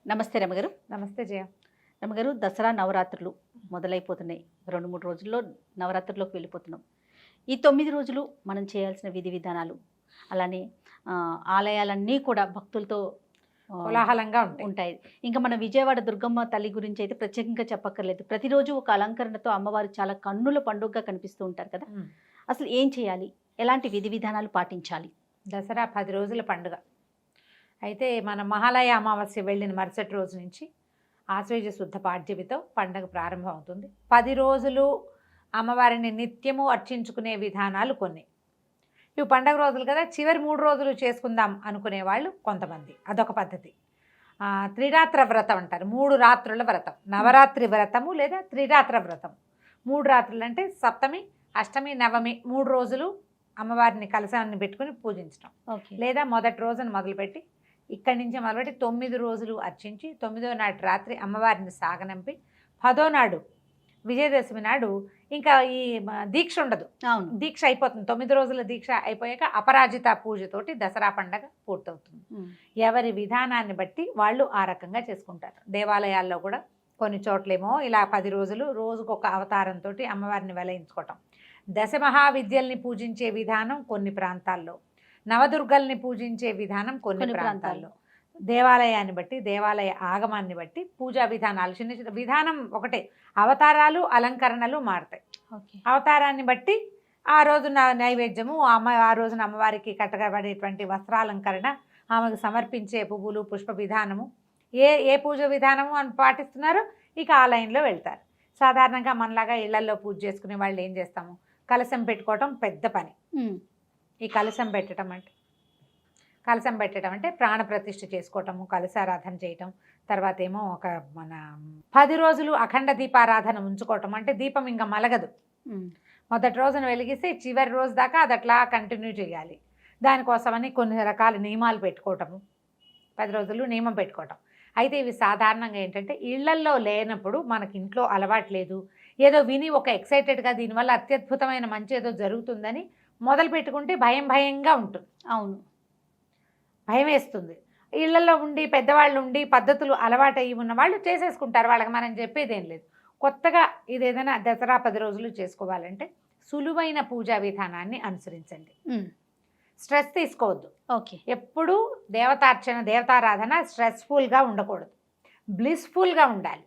నమస్తే రమగారు. నమస్తే జయ. రమగారు, దసరా నవరాత్రులు మొదలైపోతున్నాయి. 2-3 రోజుల్లో నవరాత్రుల్లోకి వెళ్ళిపోతున్నాం. ఈ 9 రోజులు మనం చేయాల్సిన విధి విధానాలు, అలానే ఆలయాలన్నీ కూడా భక్తులతో కోలాహలంగా ఉంటాయి. ఇంకా మన విజయవాడ దుర్గమ్మ తల్లి గురించి అయితే ప్రత్యేకంగా చెప్పక్కర్లేదు. ప్రతిరోజు ఒక అలంకరణతో అమ్మవారు చాలా కన్నుల పండుగగా కనిపిస్తూ ఉంటారు కదా. అసలు ఏం చేయాలి, ఎలాంటి విధి విధానాలు పాటించాలి? దసరా 10 రోజుల పండుగ అయితే మన మహాలయ అమావాస్య వెళ్ళిన మరుసటి రోజు నుంచి ఆశ్వయుజ శుద్ధ పాడ్యమితో పండుగ ప్రారంభం అవుతుంది. 10 రోజులు అమ్మవారిని నిత్యము అర్చించుకునే విధానాలు కొన్ని. ఇవి పండగ రోజులు కదా, చివరి 3 రోజులు చేసుకుందాం అనుకునే వాళ్ళు కొంతమంది, అదొక పద్ధతి. త్రిరాత్ర వ్రతం అంటారు, 3 రాత్రుల వ్రతం, నవరాత్రి వ్రతము లేదా త్రిరాత్ర వ్రతం. 3 రాత్రులు అంటే సప్తమి, అష్టమి, నవమి 3 రోజులు అమ్మవారిని కలశాన్ని పెట్టుకుని పూజించడం. లేదా మొదటి రోజున మొదలుపెట్టి ఇక్కడి నుంచి మొదలుపెట్టి 9 రోజులు అర్చించి 9వ నాటి రాత్రి అమ్మవారిని సాగనంపి 10వ నాడు విజయదశమి నాడు ఇంకా ఈ దీక్ష ఉండదు. దీక్ష అయిపోతుంది. 9 రోజుల దీక్ష అయిపోయాక అపరాజిత పూజతోటి దసరా పండగ పూర్తవుతుంది. ఎవరి విధానాన్ని బట్టి వాళ్ళు ఆ రకంగా చేసుకుంటారు. దేవాలయాల్లో కూడా కొన్ని చోట్లేమో ఇలా 10 రోజులు రోజుకొక అవతారంతో అమ్మవారిని వెలయించుకోవటం. దశమహావిద్యల్ని పూజించే విధానం కొన్ని ప్రాంతాల్లో, నవదుర్గల్ని పూజించే విధానం కొన్ని ప్రాంతాల్లో, దేవాలయాన్ని బట్టి దేవాలయ ఆగమాన్ని బట్టి పూజా విధానాలు చిన్న చిన్న విధానం ఒకటే. అవతారాలు అలంకరణలు మారుతాయి. అవతారాన్ని బట్టి ఆ రోజు నైవేద్యము, ఆ రోజున అమ్మవారికి కట్టబడేటువంటి వస్త్రాలంకరణ, ఆమెకు సమర్పించే పువ్వులు పుష్ప విధానము, ఏ పూజ విధానము అని పాటిస్తున్నారో ఇక ఆలయంలో వెళ్తారు. సాధారణంగా మనలాగా ఇళ్లల్లో పూజ చేసుకునే వాళ్ళు ఏం చేస్తాము, కలశం పెట్టుకోవటం పెద్ద పని. ఈ కలశం పెట్టడం అంటే ప్రాణప్రతిష్ఠ చేసుకోవటము, కలశారాధన చేయటం. తర్వాత ఏమో ఒక మన 10 రోజులు అఖండ దీపారాధన ఉంచుకోవటం. అంటే దీపం ఇంకా మలగదు. మొదటి రోజున వెలిగిస్తే చివరి రోజు దాకా అది అట్లా కంటిన్యూ చేయాలి. దానికోసమని కొన్ని రకాల నియమాలు పెట్టుకోవటము, 10 రోజులు నియమం పెట్టుకోవటం. అయితే ఇవి సాధారణంగా ఏంటంటే ఇళ్లల్లో లేనప్పుడు, మనకి ఇంట్లో అలవాటు లేదు, ఏదో విని ఒక ఎక్సైటెడ్గా దీనివల్ల అత్యద్భుతమైన మంచి ఏదో జరుగుతుందని మొదలు పెట్టుకుంటే భయంగా ఉంటుంది. అవును, భయం వేస్తుంది. ఇళ్లలో ఉండి పెద్దవాళ్ళు ఉండి పద్ధతులు అలవాటు అయ్యి ఉన్న వాళ్ళు చేసేసుకుంటారు. వాళ్ళకి మనం చెప్పేదేం లేదు. కొత్తగా ఇది ఏదైనా దసరా 10 రోజులు చేసుకోవాలంటే సులువైన పూజా విధానాన్ని అనుసరించండి. స్ట్రెస్ తీసుకోవద్దు. ఎప్పుడూ దేవతార్చన దేవతారాధన స్ట్రెస్ఫుల్గా ఉండకూడదు, బ్లిస్ఫుల్గా ఉండాలి,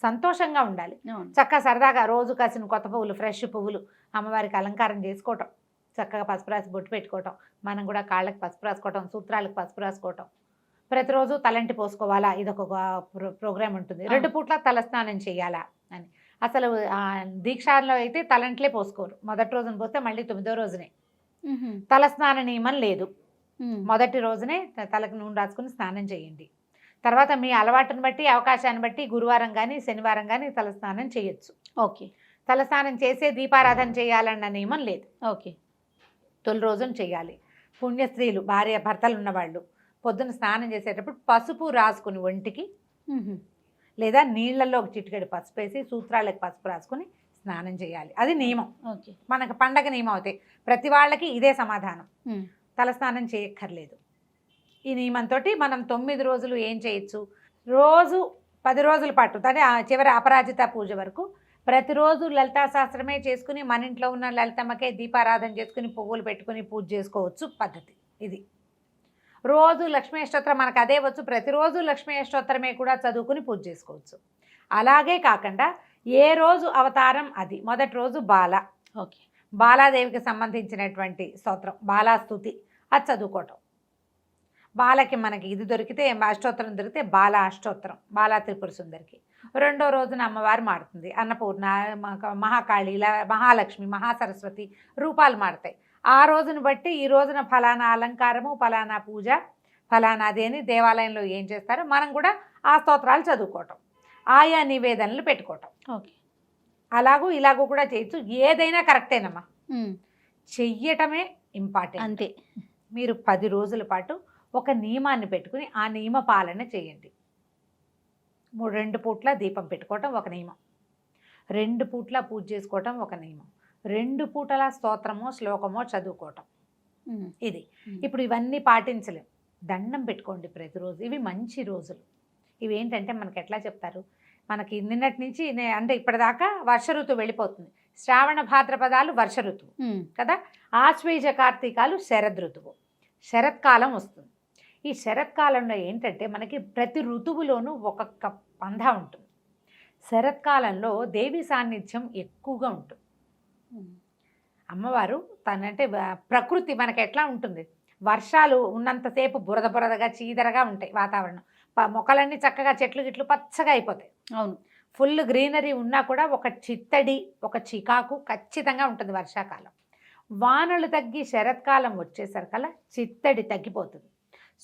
సంతోషంగా ఉండాలి. చక్కగా సరదాగా రోజు కాసిన కొత్త పువ్వులు, ఫ్రెష్ పువ్వులు అమ్మవారికి అలంకారం చేసుకోవటం, చక్కగా పసుపు రాసి బొట్టు పెట్టుకోవటం, మనం కూడా కాళ్ళకి పసుపు రాసుకోవటం, సూత్రాలకు పసుపు రాసుకోవటం. ప్రతిరోజు తలంటి పోసుకోవాలా, ఇదొక ప్రోగ్రామ్ ఉంటుంది. 2 పూట్ల తలస్నానం చేయాలా అని. అసలు దీక్షాల్లో అయితే తలంట్లే పోసుకోరు. మొదటి రోజున పోస్తే మళ్ళీ 9వ రోజునే. తలస్నాన నియమం లేదు. మొదటి రోజునే తలకు నూనె రాసుకుని స్నానం చేయండి. తర్వాత మీ అలవాటుని బట్టి, అవకాశాన్ని బట్టి గురువారం కానీ శనివారం కానీ తలస్నానం చేయొచ్చు. తలస్నానం చేసే దీపారాధన చేయాలన్న నియమం లేదు. తొలి రోజున చేయాలి. పుణ్యస్త్రీలు, భార్య భర్తలు ఉన్నవాళ్ళు పొద్దున స్నానం చేసేటప్పుడు పసుపు రాసుకుని ఒంటికి, లేదా నీళ్లలో ఒక చిటికెడు పసుపు వేసి సూత్రాలకు పసుపు రాసుకుని స్నానం చేయాలి. అది నియమం. మనకు పండగ నియమం అవుతాయి. ప్రతి వాళ్ళకి ఇదే సమాధానం, తలస్నానం చేయక్కర్లేదు. ఈ నియమంతో మనం 9 రోజులు ఏం చేయొచ్చు, రోజు 10 రోజుల పాటు అంటే చివరి అపరాజిత పూజ వరకు ప్రతిరోజు లలితా శాస్త్రమే చేసుకుని, మన ఇంట్లో ఉన్న లలితమ్మకే దీపారాధన చేసుకుని పువ్వులు పెట్టుకుని పూజ చేసుకోవచ్చు పద్ధతి ఇది. రోజు లక్ష్మీ అష్టోత్తరం మనకు అదే వచ్చు, ప్రతిరోజు లక్ష్మీ అష్టోత్తరమే కూడా చదువుకుని పూజ చేసుకోవచ్చు. అలాగే కాకుండా ఏ రోజు అవతారం అది. మొదటి రోజు బాలాదేవికి సంబంధించినటువంటి స్తోత్రం బాలాస్తుతి, అది చదువుకోవటం. బాలకి మనకి ఇది దొరికితే అష్టోత్తరం దొరికితే బాల అష్టోత్తరం, బాలా త్రిపుర సుందరికి. 2వ రోజున అమ్మవారు మారుతుంది, అన్నపూర్ణ, మహాకాళి, మహాలక్ష్మి, మహాసరస్వతి రూపాలు మారుతాయి. ఆ రోజును బట్టి ఈ రోజున ఫలానా అలంకారము, ఫలానా పూజ, ఫలానాది అని దేవాలయంలో ఏం చేస్తారో మనం కూడా ఆ స్తోత్రాలు చదువుకోవటం, ఆయా నివేదనలు పెట్టుకోవటం. అలాగూ ఇలాగూ కూడా చేయొచ్చు. ఏదైనా కరెక్టేనమ్మా, చెయ్యటమే ఇంపార్టెంట్. అంతే. మీరు 10 రోజుల పాటు ఒక నియమాన్ని పెట్టుకుని ఆ నియమ పాలన చేయండి. 2 పూట్ల దీపం పెట్టుకోవటం ఒక నియమం, 2 పూట్ల పూజ చేసుకోవటం ఒక నియమం, 2 పూటల స్తోత్రమో శ్లోకమో చదువుకోవటం ఇది. ఇప్పుడు ఇవన్నీ పాటించలేం. దండం పెట్టుకోండి ప్రతిరోజు. ఇవి మంచి రోజులు. ఇవి ఏంటంటే మనకి ఎట్లా చెప్తారు, మనకి నిన్నటి నుంచి అంటే ఇప్పటిదాకా వర్ష ఋతువు వెళ్ళిపోతుంది. శ్రావణ భాద్రపదాలు వర్ష ఋతువు కదా, ఆశ్వేజ కార్తీకాలు శరద్ ఋతువు, శరత్కాలం వస్తుంది. ఈ శరత్కాలంలో ఏంటంటే మనకి ప్రతి ఋతువులోనూ ఒక్కొక్క పంధ ఉంటుంది. శరత్కాలంలో దేవి సాన్నిధ్యం ఎక్కువగా ఉంటుంది. అమ్మవారు తనంటే ప్రకృతి మనకి ఎట్లా ఉంటుంది, వర్షాలు ఉన్నంతసేపు బురద బురదగా చీదరగా ఉంటాయి వాతావరణం, మొక్కలన్నీ చక్కగా చెట్లు గిట్లు పచ్చగా అయిపోతాయి. అవును, ఫుల్ గ్రీనరీ ఉన్నా కూడా ఒక చిత్తడి ఒక చికాకు ఖచ్చితంగా ఉంటుంది వర్షాకాలం. వానలు తగ్గి శరత్కాలం వచ్చేసరికల్లా చిత్తడి తగ్గిపోతుంది,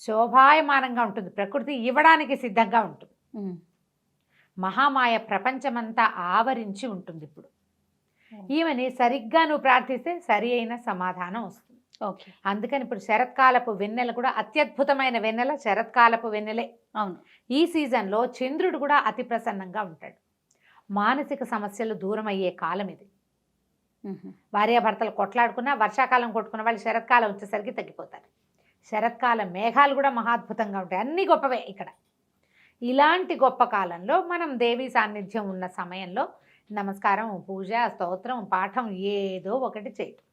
శోభాయమానంగా ఉంటుంది, ప్రకృతి ఇవ్వడానికి సిద్ధంగా ఉంటుంది. మహామాయ ప్రపంచమంతా ఆవరించి ఉంటుంది. ఇప్పుడు ఈమెని సరిగ్గా నువ్వు ప్రార్థిస్తే సరి అయిన సమాధానం వస్తుంది. ఓకే, అందుకని ఇప్పుడు శరత్కాలపు వెన్నెల కూడా అత్యద్భుతమైన వెన్నెల శరత్కాలపు వెన్నెలే. అవును, ఈ సీజన్లో చంద్రుడు కూడా అతి ప్రసన్నంగా ఉంటాడు. మానసిక సమస్యలు దూరం అయ్యే కాలం ఇది. భార్యాభర్తలు కొట్లాడుకున్నా, వర్షాకాలం కొట్టుకున్న వాళ్ళు శరత్కాలం వచ్చేసరికి తగ్గిపోతారు. శరత్కాలం మేఘాలు కూడా మహాద్భుతంగా ఉంటాయి, అన్నీ గొప్పవే ఇక్కడ. ఇలాంటి గొప్ప కాలంలో మనం దేవి సాన్నిధ్యం ఉన్న సమయంలో నమస్కారం, పూజ, స్తోత్రం, పాఠం ఏదో ఒకటి చేయటం.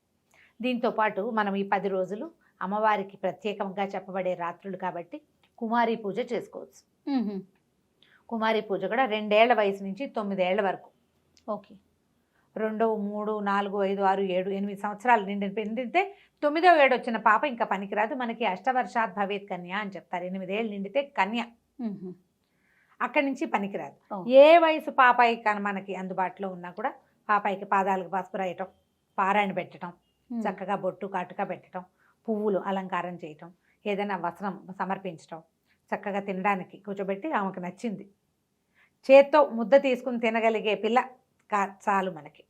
దీంతోపాటు మనం ఈ 10 రోజులు అమ్మవారికి ప్రత్యేకంగా చెప్పబడే రాత్రులు కాబట్టి కుమారి పూజ చేసుకోవచ్చు. కుమారి పూజ కూడా 2 ఏళ్ల వయసు నుంచి 9 ఏళ్ల వరకు. ఓకే, 2, 3, 4, 5, 6, 7, 8 సంవత్సరాలు నిండితే 9వ ఏడు వచ్చిన పాప ఇంకా పనికిరాదు. మనకి అష్టవర్షాత్ భవేత్ కన్య అని చెప్తారు. 8 ఏళ్ళు నిండితే కన్య, అక్కడి నుంచి పనికిరాదు. ఏ వయసు పాపాయి కానీ మనకి అందుబాటులో ఉన్నా కూడా పాపాయికి పాదాలకు పసుపు రాయటం, పారాయణ పెట్టడం, చక్కగా బొట్టు కాటుక పెట్టడం, పువ్వులు అలంకారం చేయటం, ఏదైనా వస్త్రం సమర్పించటం, చక్కగా తినడానికి కూర్చోబెట్టి ఆమెకు నచ్చింది చేత్తో ముద్ద తీసుకుని తినగలిగే పిల్ల చాలు మనకి.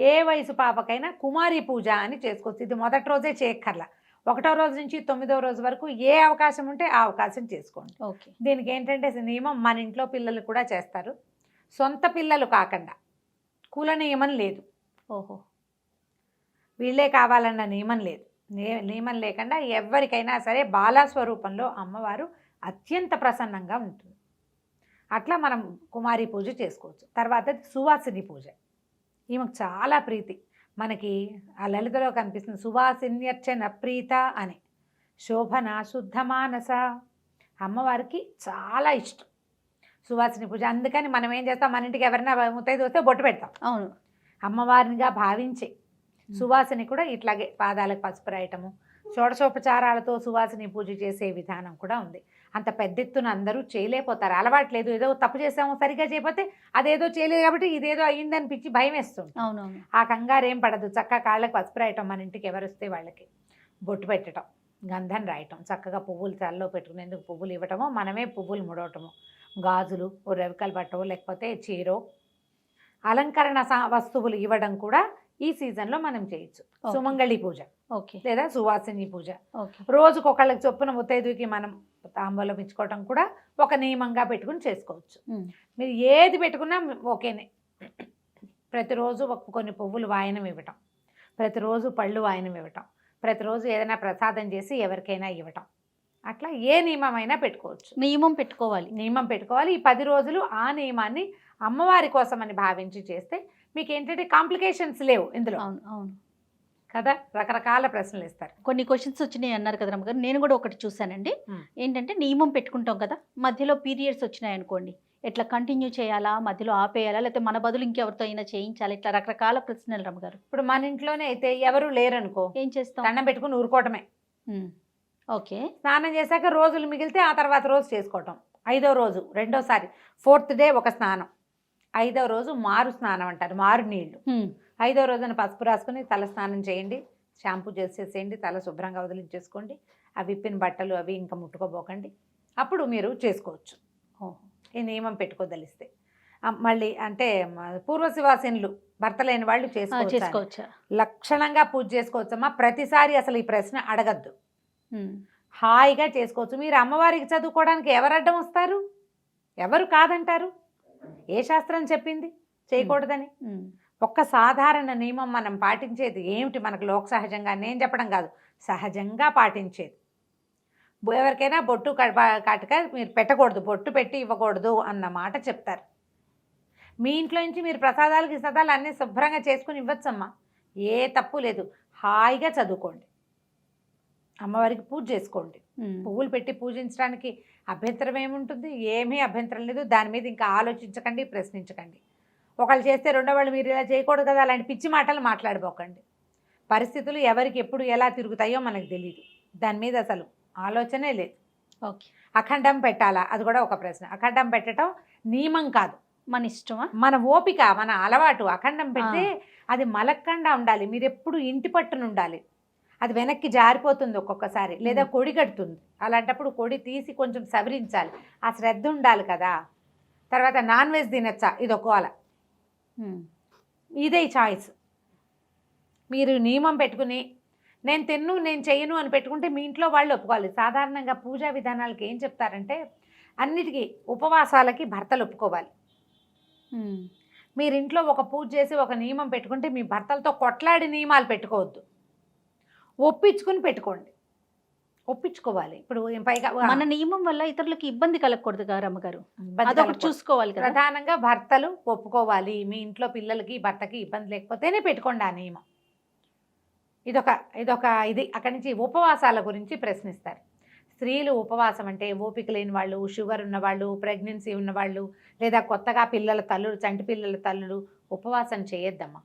ఏ వయసు పాపకైనా కుమారి పూజ అని చేసుకోవచ్చు. ఇది మొదటి రోజే చేయక్కర్లా, 1వ రోజు నుంచి 9వ రోజు వరకు ఏ అవకాశం ఉంటే ఆ అవకాశం చేసుకోండి. ఓకే, దీనికి ఏంటంటే నియమం మన ఇంట్లో పిల్లలు కూడా చేస్తారు, సొంత పిల్లలు కాకుండా. కుల నియమం లేదు, ఓహో, వీళ్ళే కావాలన్న నియమం లేదు. నియమం లేకుండా ఎవరికైనా సరే బాలస్వరూపంలో అమ్మవారు అత్యంత ప్రసన్నంగా ఉంటుంది. అట్లా మనం కుమారి పూజ చేసుకోవచ్చు. తర్వాత సువాసిని పూజ, ఈమెకు చాలా ప్రీతి. మనకి ఆ లలితలో కనిపిస్తుంది సువాసిన్యర్చన ప్రీత అని. శోభన శుద్ధమానస, అమ్మవారికి చాలా ఇష్టం సువాసిని పూజ. అందుకని మనం ఏం చేస్తాం, మన ఇంటికి ఎవరైనా ముత్తైదు వస్తే బొట్టు పెడతాం. అవును, అమ్మవారినిగా భావించే సువాసిని కూడా ఇట్లాగే పాదాలకు పసుపు రాయటము, షోడశోపచారాలతో సువాసిని పూజ చేసే విధానం కూడా ఉంది. అంత పెద్ద ఎత్తున అందరూ చేయలేకపోతారు, అలవాట్లేదు. ఏదో తప్పు చేసాము, సరిగ్గా చేయకపోతే అదేదో చేయలేదు కాబట్టి ఇదేదో అయ్యిందనిపించి భయం వేస్తుంది. అవునవును, ఆ కంగారేం పడదు. చక్కగా కాళ్ళకి పసుపు రాయటం, మన ఇంటికి ఎవరు వస్తే వాళ్ళకి బొట్టు పెట్టడం, గంధం రాయటం, చక్కగా పువ్వులు తలలో పెట్టుకునేందుకు పువ్వులు ఇవ్వటమో, మనమే పువ్వులు ముడవటము, గాజులు, ఓ రవికలు పట్టవో లేకపోతే చీరో, అలంకరణ వస్తువులు ఇవ్వడం కూడా ఈ సీజన్లో మనం చేయొచ్చు. సుమంగళి పూజ, ఓకే, లేదా సువాసిని పూజ. ఓకే, రోజుకొకళ్ళకి చొప్పున ముత్తైదుకి మనం తాంబూలం ఇచ్చుకోవటం కూడా ఒక నియమంగా పెట్టుకుని చేసుకోవచ్చు. మీరు ఏది పెట్టుకున్నా ఓకేనే. ప్రతిరోజు కొన్ని పువ్వులు వాయనం ఇవ్వటం, ప్రతిరోజు పళ్ళు వాయనం ఇవ్వటం, ప్రతిరోజు ఏదైనా ప్రసాదం చేసి ఎవరికైనా ఇవ్వటం, అట్లా ఏ నియమమైనా పెట్టుకోవచ్చు. నియమం పెట్టుకోవాలి, నియమం పెట్టుకోవాలి. ఈ 10 రోజులు ఆ నియమాన్ని అమ్మవారి కోసం అని భావించి చేస్తే మీకు ఏంటంటే కాంప్లికేషన్స్ లేవు ఇందులో. అవును అవును కదా, రకరకాల ప్రశ్నలు ఇస్తారు. కొన్ని క్వశ్చన్స్ వచ్చినాయి అన్నారు కదా రమ్మగారు, నేను కూడా ఒకటి చూసానండి. ఏంటంటే నియమం పెట్టుకుంటాం కదా, మధ్యలో పీరియడ్స్ వచ్చినాయి అనుకోండి, ఎట్లా కంటిన్యూ చేయాలా, మధ్యలో ఆపేయాలా, లేకపోతే మన బదులు ఇంకెవరితో అయినా చేయించాలా, ఇట్లా రకరకాల ప్రశ్నలు రమ్మగారు. ఇప్పుడు మన ఇంట్లోనే అయితే ఎవరు లేరనుకో, ఏం చేస్తాం, దండం పెట్టుకుని ఊరుకోవటమే. ఓకే, స్నానం చేశాక రోజులు మిగిలితే ఆ తర్వాత రోజు చేసుకోవటం. 5వ రోజు రెండోసారి, 4th డే ఒక స్నానం, 5వ రోజు మారు స్నానం అంటారు, మారు నీళ్లు. 5వ రోజున పసుపు రాసుకుని తల స్నానం చేయండి, షాంపూ చేసేసేయండి, తల శుభ్రంగా వదిలించేసుకోండి, ఆ విప్పిన బట్టలు అవి ఇంకా ముట్టుకోబోకండి, అప్పుడు మీరు చేసుకోవచ్చు ఈ నియమం పెట్టుకోదలిస్తే. మళ్ళీ అంటే పూర్వశివాసినులు భర్త లేని వాళ్ళు చేసుకోవచ్చు, లక్షణంగా పూజ చేసుకోవచ్చమ్మా. ప్రతిసారి అసలు ఈ ప్రశ్న అడగద్దు, హాయిగా చేసుకోవచ్చు. మీరు అమ్మవారికి చదువుకోవడానికి ఎవరు అడ్డం వస్తారు, ఎవరు కాదంటారు, ఏ శాస్త్రం చెప్పింది చేయకూడదని? ఒక్క సాధారణ నియమం మనం పాటించేది ఏమిటి, మనకు లోక సహజంగా, నేను చెప్పడం కాదు, సహజంగా పాటించేది. ఎవరికైనా బొట్టు కాటుక మీరు పెట్టకూడదు, బొట్టు పెట్టి ఇవ్వకూడదు అన్న మాట చెప్తారు. మీ ఇంట్లో నుంచి మీరు ప్రసాదాలు గిసాదాలు అన్నీ శుభ్రంగా చేసుకుని ఇవ్వచ్చమ్మా, ఏ తప్పు లేదు. హాయిగా చదువుకోండి, అమ్మవారికి పూజ చేసుకోండి. పువ్వులు పెట్టి పూజించడానికి అభ్యంతరం ఏముంటుంది? ఏమీ అభ్యంతరం లేదు. దాని మీద ఇంకా ఆలోచించకండి, ప్రశ్నించకండి. ఒకళ్ళు చేస్తే రెండో వాళ్ళు మీరు ఇలా చేయకూడదు కదా అలాంటి పిచ్చి మాటలు మాట్లాడిపోకండి. పరిస్థితులు ఎవరికి ఎప్పుడు ఎలా తిరుగుతాయో మనకు తెలియదు. దాని మీద అసలు ఆలోచనే లేదు. ఓకే. అఖండం పెట్టాలా, అది కూడా ఒక ప్రశ్న. అఖండం పెట్టడం నియమం కాదు, మన ఇష్టమా, మన ఓపిక, మన అలవాటు. అఖండం పెడితే అది మలక్కండా ఉండాలి, మీరు ఎప్పుడు ఇంటి పట్టున ఉండాలి. అది వెనక్కి జారిపోతుంది ఒక్కొక్కసారి, లేదా కొడి కడుతుంది. అలాంటప్పుడు కొడి తీసి కొంచెం సవరించాలి, ఆ శ్రద్ధ ఉండాలి కదా. తర్వాత నాన్ వెజ్ తినచ్చా, ఇది ఒక్కోల, ఇదే చాయిస్. మీరు నియమం పెట్టుకుని నేను తిన్ను నేను చెయ్యను అని పెట్టుకుంటే మీ ఇంట్లో వాళ్ళు ఒప్పుకోవాలి. సాధారణంగా పూజా విధానాలకి ఏం చెప్తారంటే అన్నిటికీ ఉపవాసాలకి భర్తలు ఒప్పుకోవాలి. మీరు ఇంట్లో ఒక పూజ చేసి ఒక నియమం పెట్టుకుంటే మీ భర్తలతో కొట్లాడి నియమాలు పెట్టుకోవద్దు, ఒప్పించుకుని పెట్టుకోండి. ఒప్పించుకోవాలి. ఇప్పుడు పైగా మన నియమం వల్ల ఇతరులకు ఇబ్బంది కలగకూడదు కదా రమ్మగారు, అదొకటి చూసుకోవాలి కదా. ప్రధానంగా భర్తలు ఒప్పుకోవాలి. మీ ఇంట్లో పిల్లలకి భర్తకి ఇబ్బంది లేకపోతేనే పెట్టుకోండి ఆ నియమం. ఇది అక్కడి నుంచి ఉపవాసాల గురించి ప్రశ్నిస్తారు. స్త్రీలు ఉపవాసం అంటే ఓపిక లేని వాళ్ళు, షుగర్ ఉన్నవాళ్ళు, ప్రెగ్నెన్సీ ఉన్నవాళ్ళు, లేదా కొత్తగా పిల్లల తల్లులు, చంటి పిల్లల తల్లులు ఉపవాసం చేయొద్దమ్మా.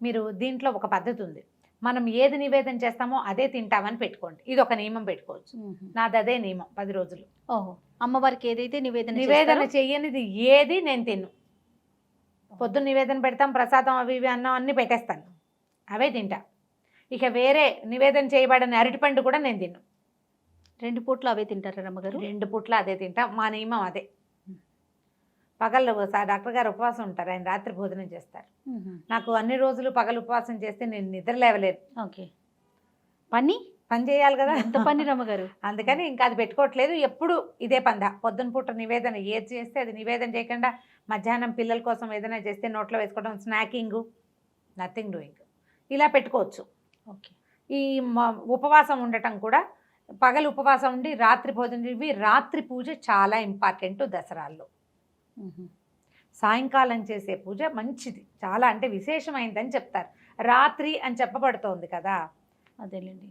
మీరు దీంట్లో ఒక పద్ధతి ఉంది, మనం ఏది నివేదన చేస్తామో అదే తింటామని పెట్టుకోండి. ఇది ఒక నియమం పెట్టుకోవచ్చు. నాది అదే నియమం, 10 రోజులు. ఓహో, అమ్మవారికి ఏదైతే నివేదన చెయ్యనిది ఏది నేను తిన్ను. పొద్దున్న నివేదన పెడతాం, ప్రసాదం అవి ఇవి అన్నం అన్నీ పెట్టేస్తాను, అవే తింటా. ఇక వేరే నివేదన చేయబడిన అరటిపండు కూడా నేను తిన్ను. 2 పూట్లు అవే తింటారా రమ్మగారు? 2 పూట్లు అదే తింటా, మా నియమం అదే. పగళ్ళు డాక్టర్ గారు ఉపవాసం ఉంటారు, ఆయన రాత్రి భోజనం చేస్తారు. నాకు అన్ని రోజులు పగలు ఉపవాసం చేస్తే నేను నిద్ర లేవలేదు. ఓకే, పని చేయాలి కదా, ఎంత పని రమ్మగారు. అందుకని ఇంకా అది పెట్టుకోవట్లేదు. ఎప్పుడు ఇదే పంద. పొద్దున పూట నివేదన ఏది చేస్తే అది నివేదన చేయకుండా మధ్యాహ్నం పిల్లల కోసం ఏదైనా చేస్తే నోట్లో వేసుకోవడం, స్నాకింగ్, నథింగ్ డూయింగ్, ఇలా పెట్టుకోవచ్చు. ఓకే. ఈ ఉపవాసం ఉండటం కూడా పగలు ఉపవాసం ఉండి రాత్రి భోజనం, ఇవి రాత్రి పూజ చాలా ఇంపార్టెంట్ దసరాల్లో. సాయంకాలం చేసే పూజ మంచిది, చాలా అంటే విశేషమైందని చెప్తారు. రాత్రి అని చెప్పబడుతోంది కదా, అదేలేండి.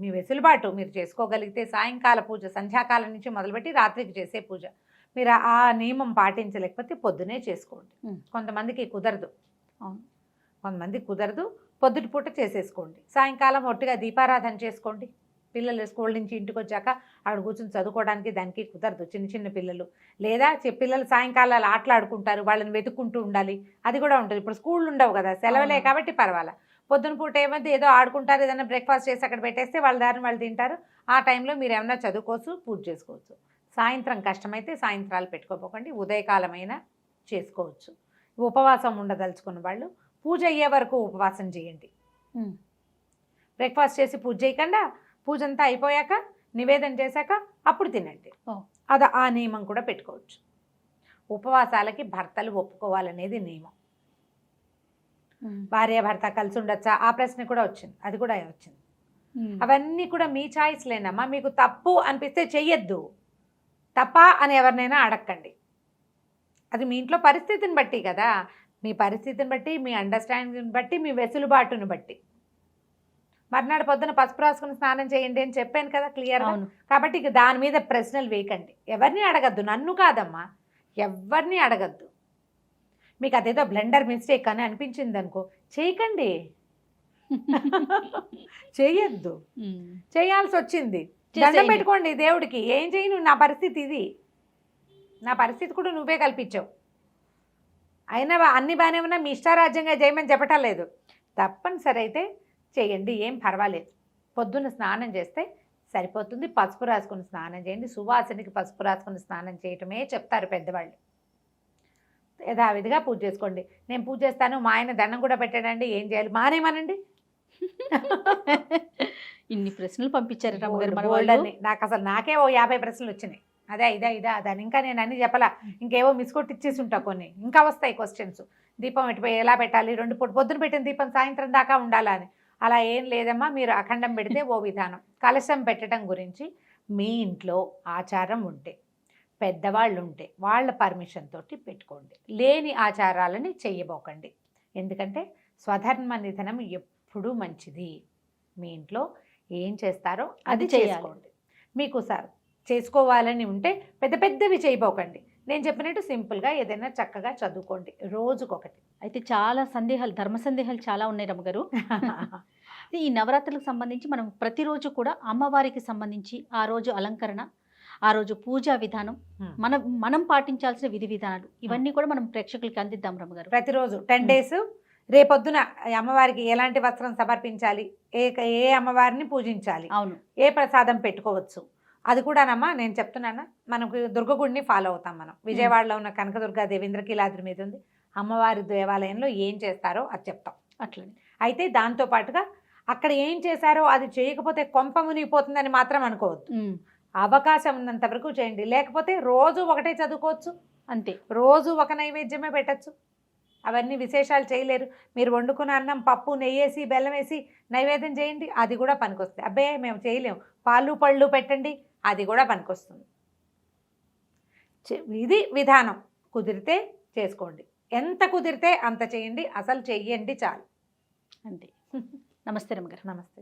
మీ వెసులుబాటు, మీరు చేసుకోగలిగితే సాయంకాల పూజ సంధ్యాకాలం నుంచి మొదలుపెట్టి రాత్రికి చేసే పూజ. మీరు ఆ నియమం పాటించలేకపోతే పొద్దునే చేసుకోండి. కొంతమందికి కుదరదు, కొంతమందికి కుదరదు, పొద్దుటి పూట చేసేసుకోండి. సాయంకాలం ఒట్టిగా దీపారాధన చేసుకోండి. పిల్లలు స్కూల్ నుంచి ఇంటికి వచ్చాక అక్కడ కూర్చొని చదువుకోవడానికి దానికి కుదరదు, చిన్న చిన్న పిల్లలు. లేదా పిల్లలు సాయంకాలాలు ఆటలాడుకుంటారు, వాళ్ళని వెతుక్కుంటూ ఉండాలి, అది కూడా ఉంటుంది. ఇప్పుడు స్కూళ్ళు ఉండవు కదా, సెలవులే కాబట్టి పర్వాలా. పొద్దున పూట ఏమైతే ఏదో ఆడుకుంటారు, ఏదైనా బ్రేక్ఫాస్ట్ చేసి అక్కడ పెట్టేస్తే వాళ్ళ దారిని వాళ్ళు తింటారు. ఆ టైంలో మీరు ఏమైనా చదువుకోవచ్చు, పూజ చేసుకోవచ్చు. సాయంత్రం కష్టమైతే సాయంత్రాలు పెట్టుకోపోకండి, ఉదయకాలమైనా చేసుకోవచ్చు. ఉపవాసం ఉండదలుచుకున్న వాళ్ళు పూజ అయ్యే వరకు ఉపవాసం చేయండి. బ్రేక్ఫాస్ట్ చేసి పూజ చేయకుండా పూజ అంతా అయిపోయాక నివేదన చేశాక అప్పుడు తినండి. అది ఆ నియమం కూడా పెట్టుకోవచ్చు. ఉపవాసాలకి భర్తలు ఒప్పుకోవాలనేది నియమం. భార్య భర్త కలిసి ఉండొచ్చా, ఆ ప్రశ్న కూడా వచ్చింది, అది కూడా వచ్చింది. అవన్నీ కూడా మీ చాయిస్ లేనమ్మా. మీకు తప్పు అనిపిస్తే చెయ్యొద్దు, తప్ప అని ఎవరినైనా అడగండి. అది మీ ఇంట్లో పరిస్థితిని బట్టి కదా, మీ పరిస్థితిని బట్టి, మీ అండర్స్టాండింగ్ని బట్టి, మీ వెసులుబాటుని బట్టి. మర్నాడు పొద్దున పసుపు రాసుకుని స్నానం చేయండి అని చెప్పాను కదా క్లియర్గా. కాబట్టి ఇక దాని మీద ప్రశ్నలు వేయకండి, ఎవరిని అడగద్దు. నన్ను కాదమ్మా, ఎవరిని అడగద్దు. మీకు అదేదో బ్లెండర్ మిస్టేక్ అని అనిపించింది అనుకో, చేయకండి, చేయొద్దు. చేయాల్సి వచ్చింది, దండం పెట్టుకోండి దేవుడికి. ఏం చేయను, నా పరిస్థితి ఇది, నా పరిస్థితి కూడా నువ్వే కల్పించావు. అయినా అన్ని బాగానే ఉన్నా మీ ఇష్టారాజ్యంగా చేయమని చెప్పటం లేదు. తప్పనిసరి అయితే చేయండి, ఏం పర్వాలేదు. పొద్దున్న స్నానం చేస్తే సరిపోతుంది, పసుపు రాసుకుని స్నానం చేయండి. సువాసనకి పసుపు రాసుకుని స్నానం చేయటమే చెప్తారు పెద్దవాళ్ళు. యథావిధిగా పూజ చేసుకోండి. నేను పూజ చేస్తాను, మా ఆయన దండం కూడా పెట్టాడండి, ఏం చేయాలి? మానేమనండి. ఇన్ని ప్రశ్నలు పంపించారు నాకు అసలు నాకే ఓ 50 ప్రశ్నలు వచ్చినాయి. అదే ఇదా దాని ఇంకా నేను అన్ని చెప్పలా, ఇంకేవో మిస్కొట్టి ఇచ్చేసి ఉంటా కొన్ని, ఇంకా వస్తాయి క్వశ్చన్స్. దీపం ఎటుపోయి ఎలా పెట్టాలి, 2 పూట పొద్దున పెట్టిన దీపం సాయంత్రం దాకా ఉండాలా అని. అలా ఏం లేదమ్మా, మీరు అఖండం పెడితే ఓ విధానం. కలశం పెట్టడం గురించి మీ ఇంట్లో ఆచారం ఉంటే, పెద్దవాళ్ళు ఉంటే వాళ్ళ పర్మిషన్ తోటి పెట్టుకోండి. లేని ఆచారాలని చెయ్యబోకండి. ఎందుకంటే స్వధర్మ నిధనం ఎప్పుడూ మంచిది. మీ ఇంట్లో ఏం చేస్తారో అది చేసుకోండి. మీకు సార్ చేసుకోవాలని ఉంటే పెద్ద పెద్దవి చేయబోకండి. నేను చెప్పినట్టు సింపుల్గా ఏదైనా చక్కగా చదువుకోండి రోజుకొకటి. అయితే చాలా సందేహాలు, ధర్మ సందేహాలు చాలా ఉన్నాయి రమ్మగారు. ఈ నవరాత్రులకు సంబంధించి మనం ప్రతిరోజు కూడా అమ్మవారికి సంబంధించి ఆ రోజు అలంకరణ, ఆ రోజు పూజా విధానం, మనం పాటించాల్సిన విధి విధానాలు ఇవన్నీ కూడా మనం ప్రేక్షకులకి అందిద్దాం రమ్మగారు. ప్రతిరోజు 10 డేస్ రేపొద్దున అమ్మవారికి ఎలాంటి వస్త్రం సమర్పించాలి, ఏ అమ్మవారిని పూజించాలి, అవును, ఏ ప్రసాదం పెట్టుకోవచ్చు, అది కూడానమ్మా నేను చెప్తున్నానా. మనకు దుర్గగుడిని ఫాలో అవుతాం. మనం విజయవాడలో ఉన్న కనకదుర్గా దేవేంద్రకీలాద్రి మీద ఉంది. అమ్మవారి దేవాలయంలో ఏం చేస్తారో అది చెప్తాం. అట్లనే అయితే దాంతో పాటుగా అక్కడ ఏం చేశారో అది చేయకపోతే కొంప మునిగిపోతుందని మాత్రం అనుకోవద్దు. అవకాశం ఉన్నంత వరకు చేయండి. లేకపోతే రోజు ఒకటే చదువుకోవచ్చు, అంతే. రోజు ఒక నైవేద్యమే పెట్టచ్చు. అవన్నీ విశేషాలు చేయలేరు. మీరు వండుకున్న అన్నం, పప్పు, నెయ్యేసి బెల్లం వేసి నైవేద్యం చేయండి, అది కూడా పనికొస్తుంది. అబ్బే మేము చేయలేము, పాలు పళ్ళు పెట్టండి, అది కూడా పనికొస్తుంది. ఇది విధానం. కుదిరితే చేసుకోండి, ఎంత కుదిరితే అంత చేయండి, అసలు చెయ్యండి చాలు. అంతే. నమస్తే రమ్మగారు. నమస్తే.